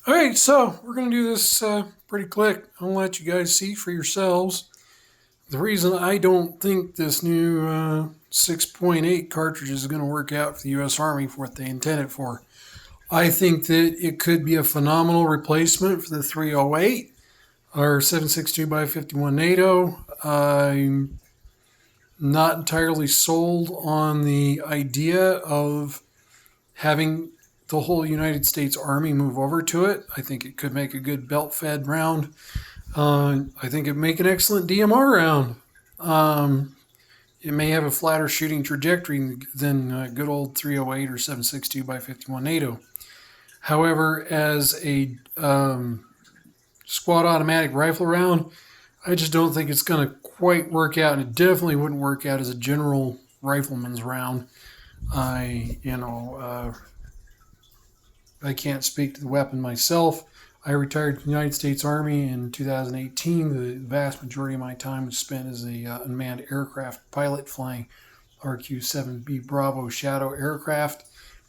All right, so we're going to do this pretty quick. I'll let you guys see for yourselves. The reason I don't think this new 6.8 cartridge is going to work out for the U.S. Army for what they intend it for. I think that it could be a phenomenal replacement for the 308 or 7.62 by 51 NATO. I'm not entirely sold on the idea of having the whole United States Army move over to it. I think it could make a good belt-fed round. I think it'd make an excellent DMR round. Um, it may have a flatter shooting trajectory than good old 308 or 7.62 by 51 NATO. However, as a squad automatic rifle round, I just don't think it's going to quite work out, and it definitely wouldn't work out as a general rifleman's round. I can't speak to the weapon myself. I retired from the United States Army in 2018. The vast majority of my time was spent as a unmanned aircraft pilot flying RQ-7B Bravo Shadow aircraft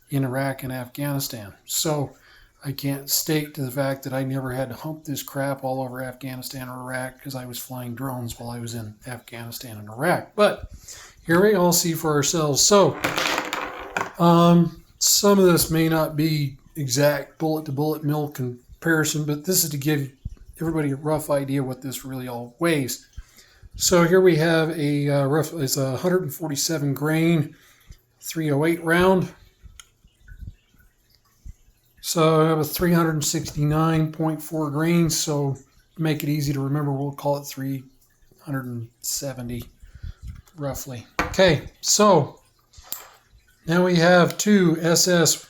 in Iraq and Afghanistan. So I can't stake to the fact that I never had to hump this crap all over Afghanistan or Iraq because I was flying drones while I was in Afghanistan and Iraq. But here we all see for ourselves. So some of this may not be exact bullet-to-bullet mil comparison, but this is to give everybody a rough idea what this really all weighs. So here we have it's a 147 grain 308 round. So I have a 369.4 grains, so to make it easy to remember, we'll call it 370 roughly. Okay, so now we have two SS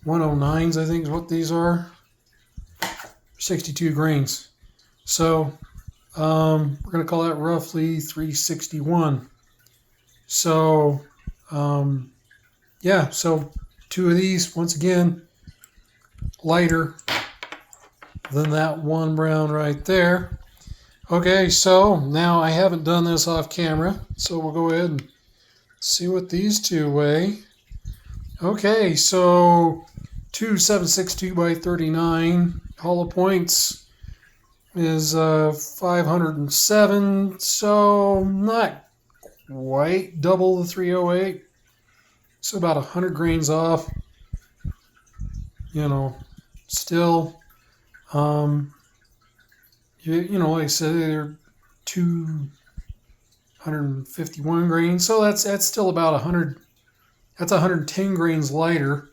109s, I think is what these are. 62 grains. So we're going to call that roughly 361. So yeah, so two of these, once again, lighter than that one brown right there. Okay, so now I haven't done this off camera, so we'll go ahead and see what these two weigh. Okay, so two 7.62 by 39 hollow points is 507, so not quite double the 308. So about 100 grains off. Still, like I said, they're 251 grains, so that's still about 100. That's 110 grains lighter.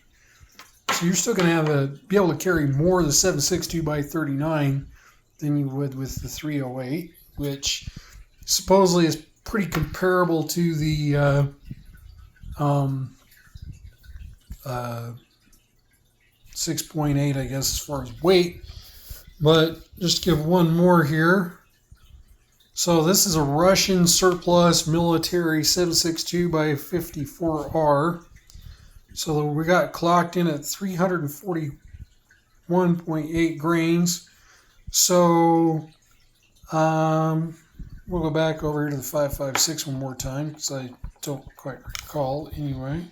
So you're still going to be able to carry more of the 7.62 by 39 than you would with the 308, which supposedly is pretty comparable to the 6.8, I guess, as far as weight. But just give one more here. So this is a Russian surplus military 7.62 by 54R. So we got clocked in at 341.8 grains. So we'll go back over here to the 5.56 one more time because I don't quite recall anyway.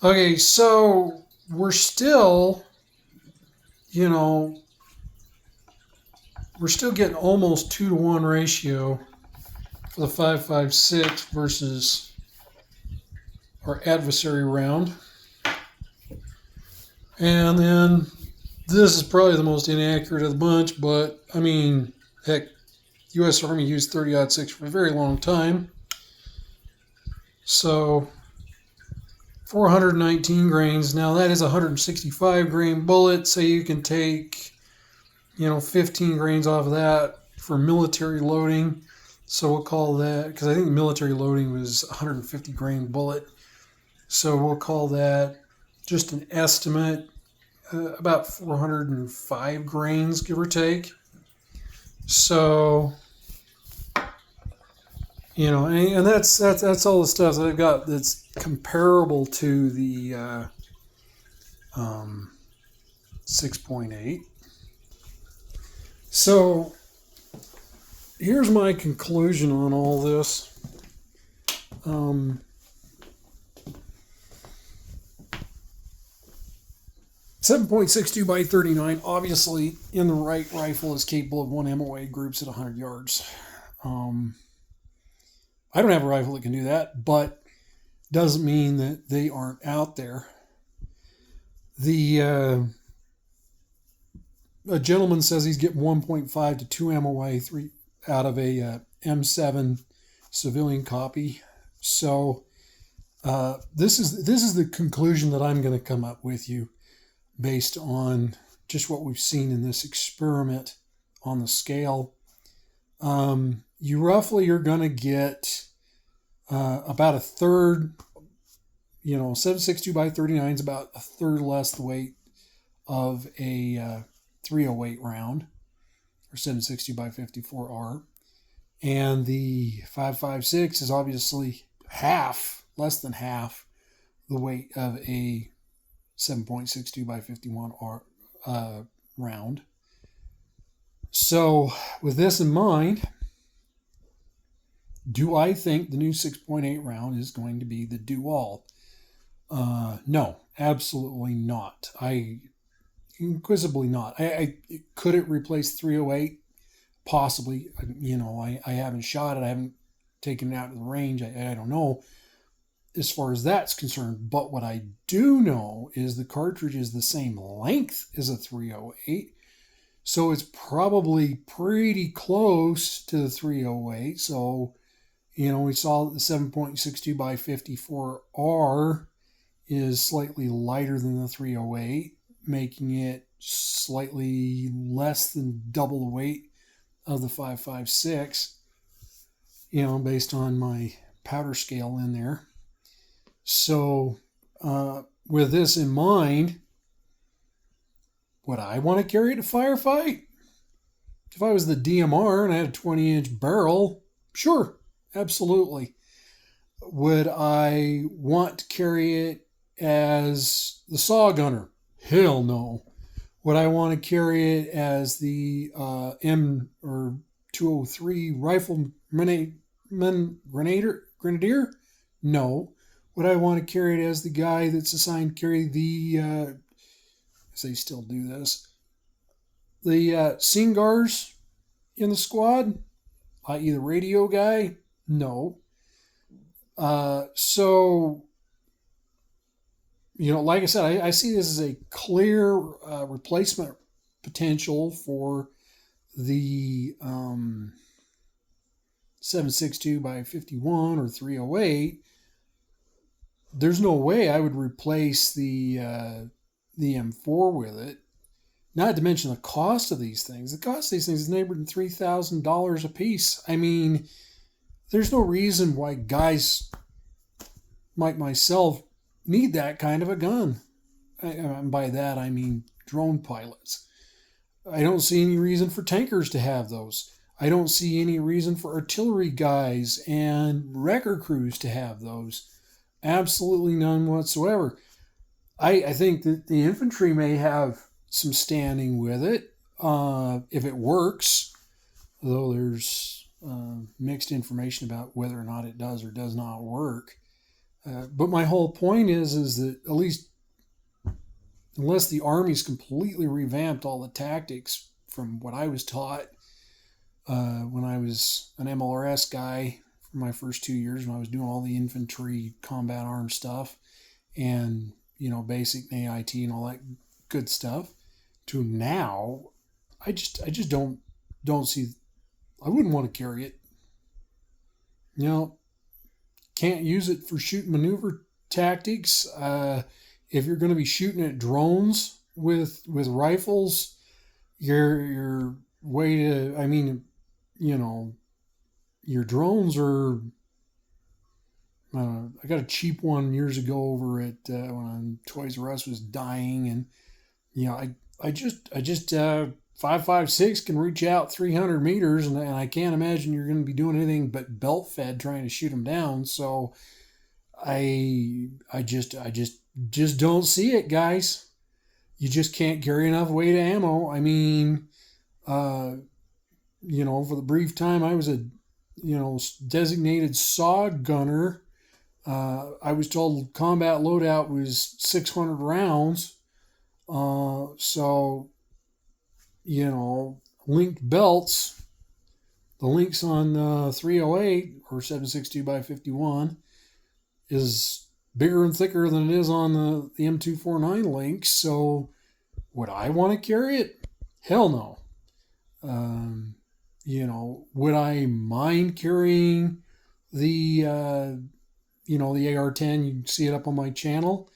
Okay, so we're still, we're still getting almost 2-to-1 ratio for the 5.56 versus our adversary round. And then this is probably the most inaccurate of the bunch, but I mean, heck, U.S. Army used 30-06 for a very long time. So 419 grains. Now that is a 165 grain bullet, so you can take 15 grains off of that for military loading. So we'll call that, because I think military loading was 150 grain bullet. So we'll call that just an estimate, about 405 grains, give or take. So, and that's all the stuff that I've got that's comparable to the 6.8. So here's my conclusion on all this. 7.62 by 39, obviously, in the right rifle is capable of one MOA groups at 100 yards. I don't have a rifle that can do that, but doesn't mean that they aren't out there. A gentleman says he's getting 1.5 to 2 MOA out of a M7 civilian copy. So this is the conclusion that I'm going to come up with you based on just what we've seen in this experiment on the scale. You roughly are going to get about a third, 7.62 by 39 is about a third less the weight of a 308 round, or 7.62 by 54R. And the 5.56 is obviously less than half the weight of a 7.62 by 51R round. So with this in mind, do I think the new 6.8 round is going to be the do-all? No, absolutely not. Inquisitively not. Could it replace 308? Possibly. I haven't shot it. I haven't taken it out to the range. I don't know as far as that's concerned. But what I do know is the cartridge is the same length as a 308. So it's probably pretty close to the 308. So, we saw that the 7.62 by 54R is slightly lighter than the 308, making it slightly less than double the weight of the 5.56, based on my powder scale in there. So with this in mind, would I want to carry it to firefight? If I was the DMR and I had a 20-inch barrel, sure, absolutely. Would I want to carry it as the saw gunner? Hell no. Would I want to carry it as the M or 203 rifle grenadier? No. Would I want to carry it as the guy that's assigned to carry the, they still do this, the Singars in the squad, i.e. the radio guy? No. So, like I said, I see this as a clear replacement potential for the 7.62 by 51 or 308. There's no way I would replace the M4 with it. Not to mention the cost of these things. The cost of these things is neighboring $3,000 a piece. I mean, there's no reason why guys like myself need that kind of a gun. And by that, I mean drone pilots. I don't see any reason for tankers to have those. I don't see any reason for artillery guys and wrecker crews to have those. Absolutely none whatsoever. I think that the infantry may have some standing with it if it works, though there's mixed information about whether or not it does or does not work. But my whole point is that at least unless the Army's completely revamped all the tactics from what I was taught when I was an MLRS guy for my first 2 years, when I was doing all the infantry combat arms stuff and basic AIT and all that good stuff, to now, I just don't see. I wouldn't want to carry it. Can't use it for shooting maneuver tactics. If you're going to be shooting at drones with rifles, your way to, your drones are. I got a cheap one years ago over at when Toys R Us was dying, and I just 5.56 can reach out 300 meters, and I can't imagine you're going to be doing anything but belt fed trying to shoot them down. So I just don't see it, guys. You just can't carry enough weight of ammo. I mean, for the brief time I was a designated saw gunner, I was told combat loadout was 600 rounds. So, linked belts, the links on 308 or 762 by 51 is bigger and thicker than it is on the M249 links. So, would I want to carry it? Hell no. Would I mind carrying the AR-10? You can see it up on my channel.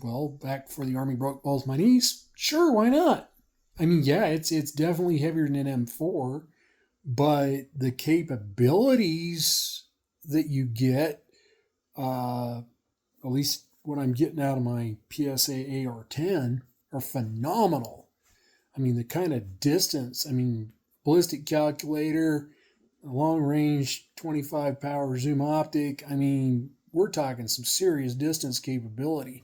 Well, back before the Army broke both my knees, sure, why not? I mean, yeah, it's definitely heavier than an M4, but the capabilities that you get, at least what I'm getting out of my PSA AR-10, are phenomenal. I mean, the kind of distance, ballistic calculator, long range 25 power zoom optic. I mean, we're talking some serious distance capability.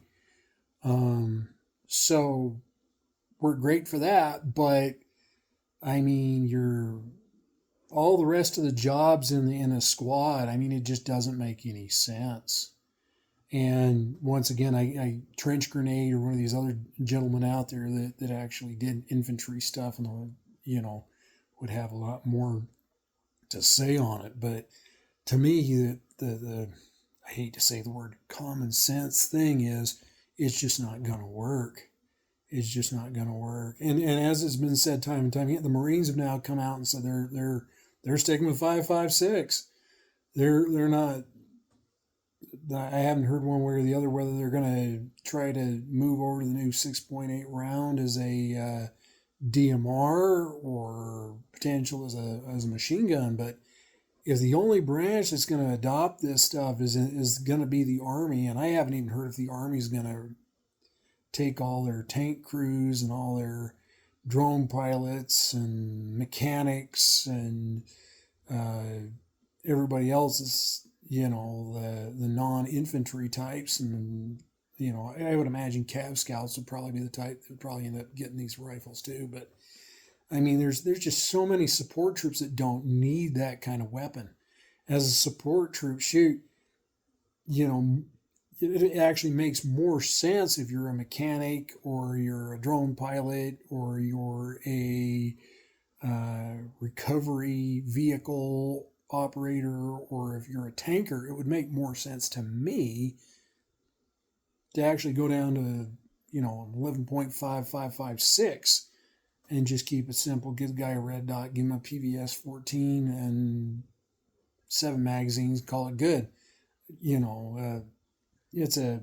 So we're great for that, but I mean, you're all the rest of the jobs in a squad. I mean, it just doesn't make any sense. And once again, I trench grenade or one of these other gentlemen out there that actually did infantry stuff and would have a lot more to say on it. But to me, the I hate to say the word common sense thing is it's just not going to work. It's just not going to work. And as it's been said time and time again, the Marines have now come out and said they're sticking with 5.56. They're not. I haven't heard one way or the other whether they're going to try to move over to the new 6.8 round as a DMR or potential as a machine gun. But if the only branch that's going to adopt this stuff is going to be the Army, and I haven't even heard if the Army's going to take all their tank crews and all their drone pilots and mechanics and everybody else's, the non-infantry types. And, I would imagine Cav Scouts would probably be the type that would probably end up getting these rifles too. But, I mean, there's just so many support troops that don't need that kind of weapon. As a support troop, shoot, it actually makes more sense if you're a mechanic or you're a drone pilot or you're a recovery vehicle operator or if you're a tanker. It would make more sense to me to actually go down to 11.5556 and just keep it simple. Give the guy a red dot, give him a PVS 14 and 7 magazines, call it good. It's a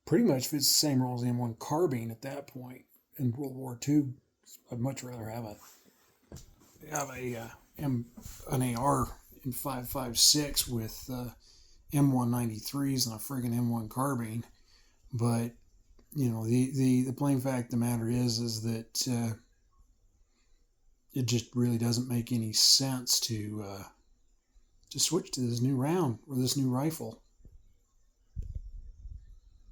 pretty much fits the same role as the M1 carbine at that point. In World War II, I'd much rather have an AR in 5.56 with M193s than a friggin' M1 carbine. But the plain fact of the matter is that it just really doesn't make any sense to switch to this new round or this new rifle.